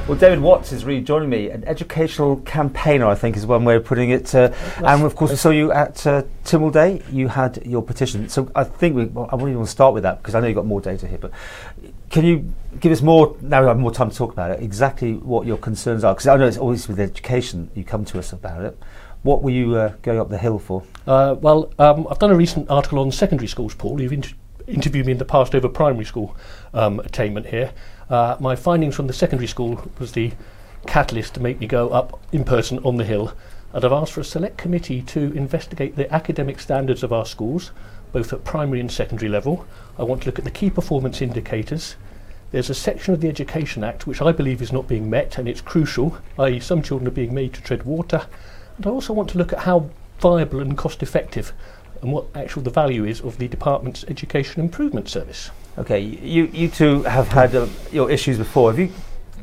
Well, David Watts is really joining me, an educational campaigner, I think is one way of putting it. And of course, we saw you at Tynwald Day. You had your petition. So I think I really want to start with that because I know you've got more data here. But can you give us more, now we have more time to talk about it, exactly what your concerns are? Because I know it's always with education you come to us about it. What were you going up the hill for? I've done a recent article on secondary schools, Paul. You've interviewed me in the past over primary school attainment here. My findings from the secondary school was the catalyst to make me go up in person on the hill, and I've asked for a select committee to investigate the academic standards of our schools, both at primary and secondary level. I want to look at the key performance indicators. There's a section of the Education Act which I believe is not being met, and it's crucial, i.e. some children are being made to tread water. And I also want to look at how viable and cost effective and what the value is of the department's education improvement service. Okay, you two have had your issues before. Have you,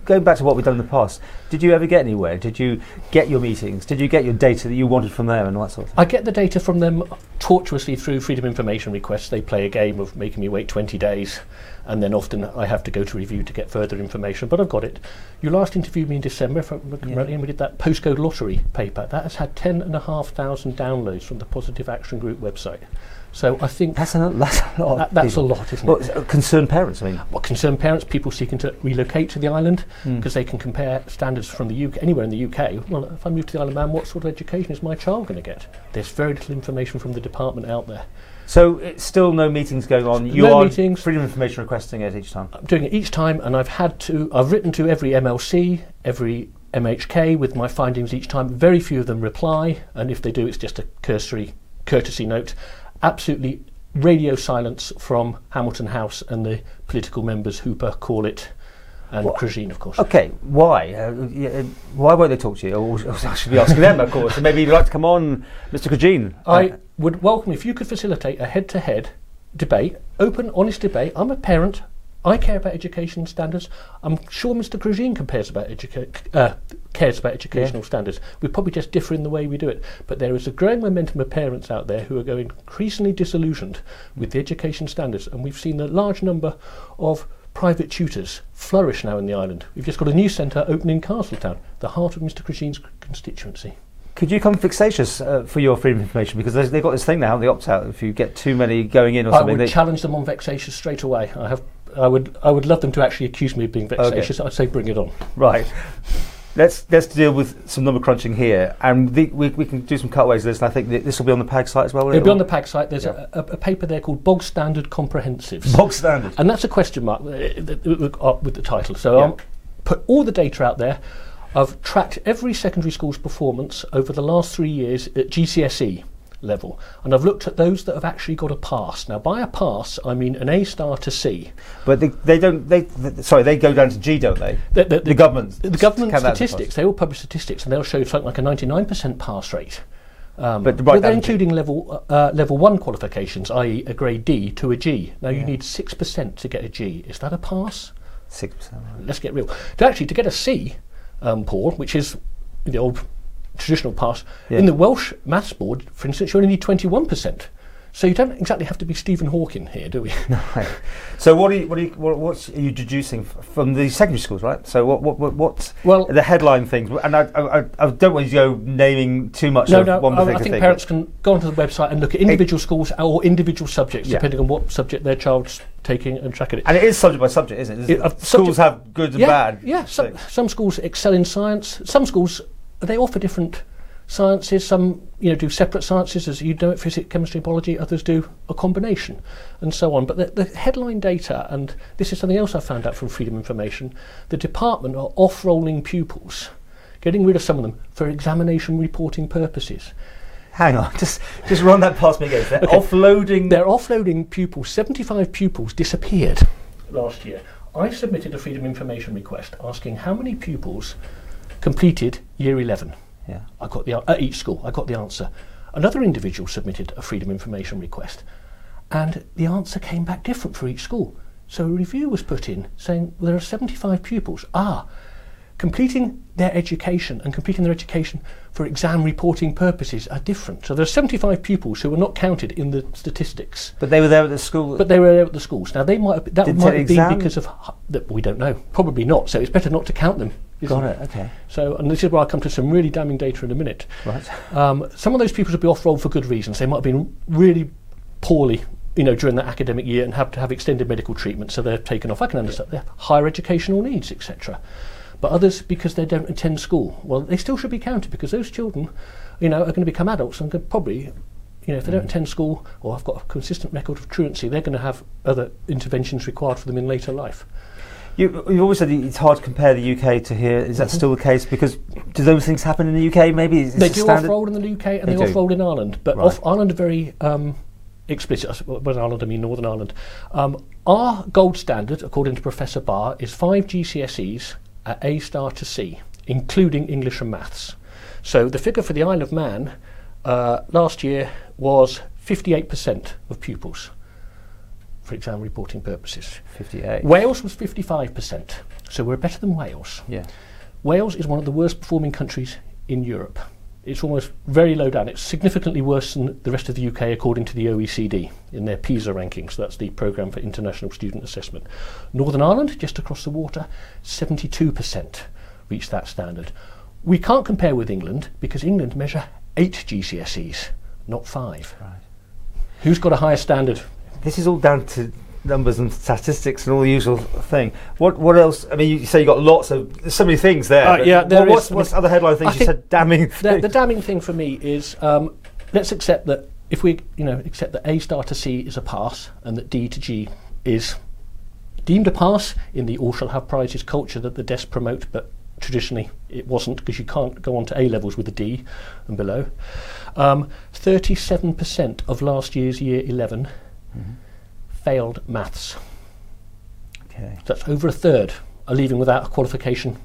going back to what we've done in the past, did you ever get anywhere? Did you get your meetings? Did you get your data that you wanted from them and all that sort of thing? I get the data from them tortuously through freedom information requests. They play a game of making me wait 20 days, and then often I have to go to review to get further information, but I've got it. You last interviewed me in December, and we did that postcode lottery paper. That has had 10,500 downloads from the Positive Action Group website. So I think that's a lot. That's a lot, isn't it? Concerned parents, I mean. Well, concerned parents, people seeking to relocate to the island, because they can compare standards from the UK, anywhere in the UK. Well, if I move to the Isle of Man, what sort of education is my child going to get? There's very little information from the department out there. So it's still no meetings going on. You no are meetings. Freedom of information requesting it each time. I'm doing it each time, and I've written to every MLC, every MHK with my findings each time. Very few of them reply, and if they do, it's just a cursory courtesy note. Absolutely radio silence from Hamilton House and the political members, Hooper, Corlett and Krajine, of course. Okay, why? Why won't they talk to you? Or I should be asking them, of course. And maybe you'd like to come on, Mr. Krajine. I would welcome if you could facilitate a head-to-head debate, open, honest debate. I'm a parent. I care about education standards. I'm sure Mr. Krajine cares about educational standards. We probably just differ in the way we do it. But there is a growing momentum of parents out there who are going increasingly disillusioned with the education standards. And we've seen a large number of private tutors flourish now in the island. We've just got a new centre open in Castletown, the heart of Mr. Krajine's constituency. Could you come vexatious for your freedom of information? Because they've got this thing now, the opt-out. If you get too many going in or something... I would challenge them on vexatious straight away. I would love them to actually accuse me of being vexatious. Okay. I'd say bring it on. Right. Let's deal with some number crunching here, and we can do some cutaways of this, and I think this will be on the PAG site as well. It'll be on the PAG site. There's a paper there called Bog Standard Comprehensives. Bog Standard. And that's a question mark with the title. So I'll put all the data out there. I've tracked every secondary school's performance over the last 3 years at GCSE level, and I've looked at those that have actually got a pass. Now, by a pass, I mean an A star to C. But they go down to G, don't they? The government statistics. They all publish statistics, and they'll show something like a 99% pass rate. But they're including level 1 qualifications, i.e. a grade D to a G. Now you need 6% to get a G. Is that a pass? 6%. Right. Let's get real. To get a C, Paul, which is the old traditional pass, in the Welsh Maths Board, for instance, you only need 21%. So you don't exactly have to be Stephen Hawking here, do we? No. So what are you deducing from the secondary schools, right? So what's the headline things? And I don't want you to go naming too much one particular thing. I think parents can go onto the website and look at individual schools or individual subjects, depending on what subject their child's taking and tracking it. And it is subject by subject, isn't it? Schools have good and bad. Yeah, some schools excel in science. Some schools, they offer different sciences. Some do separate sciences, as you know it, physics, chemistry, biology. Others do a combination, and so on. But the headline data, and this is something else I found out from Freedom Information, the department are off-rolling pupils, getting rid of some of them for examination reporting purposes. Hang on, just run that past me again. They're offloading. They're offloading pupils. 75 pupils disappeared last year. I submitted a Freedom Information request asking how many pupils completed Year 11. Yeah, I got at each school. I got the answer. Another individual submitted a Freedom Information request, and the answer came back different for each school. So a review was put in saying there are 75 pupils. Completing their education for exam reporting purposes are different. So there are 75 pupils who were not counted in the statistics. But they were there at the school. But they were there at the schools. Now that might have been because of we don't know. Probably not. So it's better not to count them isn't Got it, okay. So, and this is where I come to some really damning data in a minute. Right. Some of those pupils will be off-roll for good reasons. They might have been really poorly, during that academic year and have to have extended medical treatment, so they're taken off. I can understand they have higher educational needs, etc. But others, because they don't attend school, well, they still should be counted, because those children, are going to become adults and could probably, if they don't attend school or have got a consistent record of truancy, they're going to have other interventions required for them in later life. You've always said it's hard to compare the UK to here. Is that still the case? Because do those things happen in the UK? Maybe they do off-roll in the UK and they off-roll in Ireland, but Ireland are very explicit. By Ireland, I mean Northern Ireland. Our gold standard, according to Professor Barr, is 5 GCSEs at A* to C, including English and Maths. So the figure for the Isle of Man last year was 58% of pupils for exam reporting purposes. 58. Wales was 55%, so we're better than Wales. Yeah. Wales is one of the worst performing countries in Europe. It's almost very low down. It's significantly worse than the rest of the UK according to the OECD in their PISA rankings. That's the Programme for International Student Assessment. Northern Ireland, just across the water, 72% reached that standard. We can't compare with England because England measure 8 GCSEs, not 5. Right. Who's got a higher standard? This is all down to numbers and statistics and all the usual thing. What else? I mean, you say you got lots of. There's so many things there. Yeah, there is. What's other headline things? You said damning. The damning thing for me is let's accept that if we accept that A* to C is a pass and that D to G is deemed a pass in the all shall have prizes culture that the desks promote, but traditionally it wasn't, because you can't go on to A levels with a D and below. 37% of last year's year 11 failed maths. Okay. So that's over a third are leaving without a qualification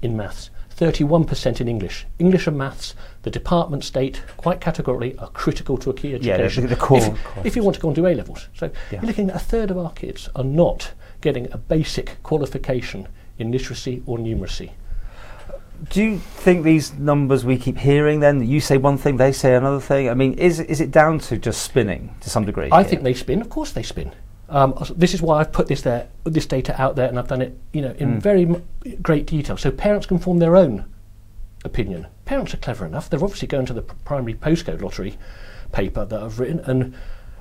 in maths. 31% in English. English and maths, the department state quite categorically are critical to a key education. Yeah, the core. If you want to go and do A levels. So you're looking at a third of our kids are not getting a basic qualification in literacy or numeracy. Do you think these numbers we keep hearing then, you say one thing, they say another thing? I mean, is it down to just spinning to some degree? I think they spin. Of course they spin. This is why I've put this data out there, and I've done it in very great detail, so parents can form their own opinion. Parents are clever enough. They're obviously going to the primary postcode lottery paper that I've written and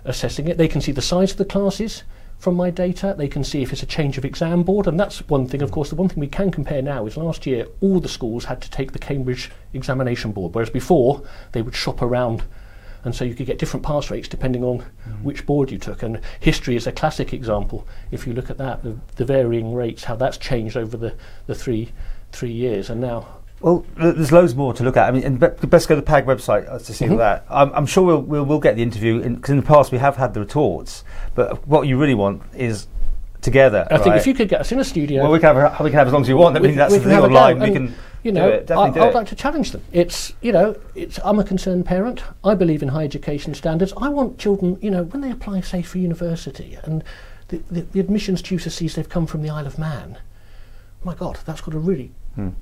assessing it. They can see the size of the classes from my data. They can see if it's a change of exam board, and that's one thing. Of course, the one thing we can compare now is last year all the schools had to take the Cambridge examination board, whereas before they would shop around, and so you could get different pass rates depending on which board you took. And history is a classic example. If you look at that, the varying rates, how that's changed over the three years, and now. Well, there's loads more to look at. I mean, and best go to the PAG website to see all that. I'm sure we'll get the interview, because in the past we have had the retorts, but what you really want is together. I think if you could get us in a studio. Well, we can have as long as you want. I mean, that's the thing online. We can do it. Definitely I'd like to challenge them. I'm a concerned parent. I believe in high education standards. I want children, when they apply, say, for university, and the admissions tutor sees they've come from the Isle of Man. My God, that's got a really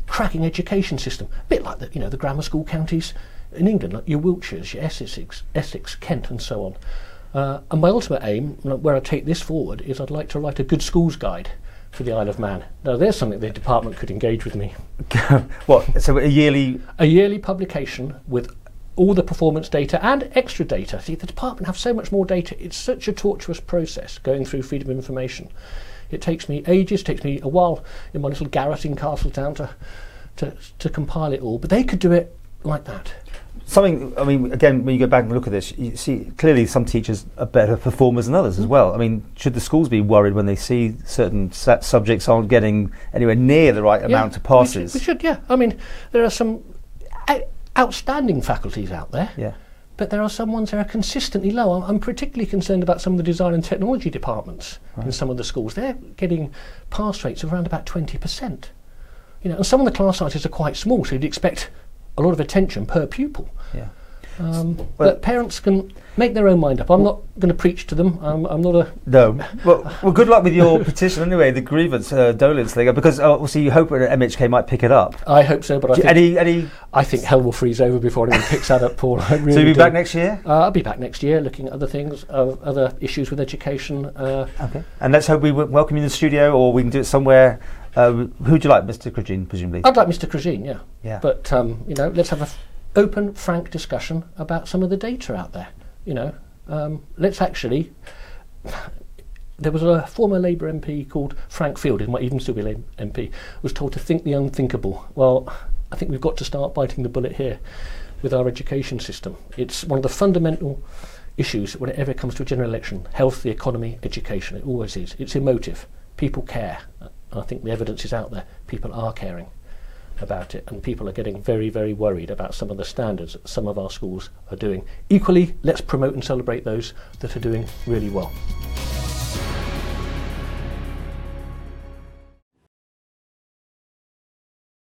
cracking education system. A bit like the grammar school counties in England, like your Wiltshires, your Essex, Kent, and so on. And my ultimate aim, where I take this forward, is I'd like to write a good schools guide for the Isle of Man. Now, there's something the department could engage with me. What? So a yearly publication with all the performance data and extra data. See, the department have so much more data. It's such a tortuous process going through freedom of information. It takes me ages, takes me a while in my little garret in Castletown to compile it all. But they could do it like that. Something, I mean, again, when you go back and look at this, you see clearly some teachers are better performers than others as well. I mean, should the schools be worried when they see certain subjects aren't getting anywhere near the right amount of passes? We should, yeah. I mean, there are some outstanding faculties out there. Yeah. But there are some ones that are consistently low. I'm particularly concerned about some of the design and technology departments in some of the schools. They're getting pass rates of around about 20%. And some of the class sizes are quite small, so you'd expect a lot of attention per pupil. Yeah. But parents can make their own mind up. I'm not going to preach to them. I'm not a... No. Well, good luck with your petition anyway, the grievance dolence thing, because obviously you hope that MHK might pick it up. I hope so, but I think hell will freeze over before anyone picks that up, Paul. I really so you'll be do. Back next year? I'll be back next year looking at other things, other issues with education. Okay. And let's hope we welcome you in the studio, or we can do it somewhere. Who'd you like, Mr. Cragine, presumably? I'd like Mr. Cragine, yeah. Yeah. But, let's have an open, frank discussion about some of the data out there. Let's actually... There was a former Labour MP called Frank Field, who might even still be an MP, was told to think the unthinkable. Well, I think we've got to start biting the bullet here with our education system. It's one of the fundamental issues whenever it comes to a general election. Health, the economy, education. It always is. It's emotive. People care. I think the evidence is out there. People are caring about it, and people are getting very, very worried about some of the standards that some of our schools are doing. Equally, let's promote and celebrate those that are doing really well.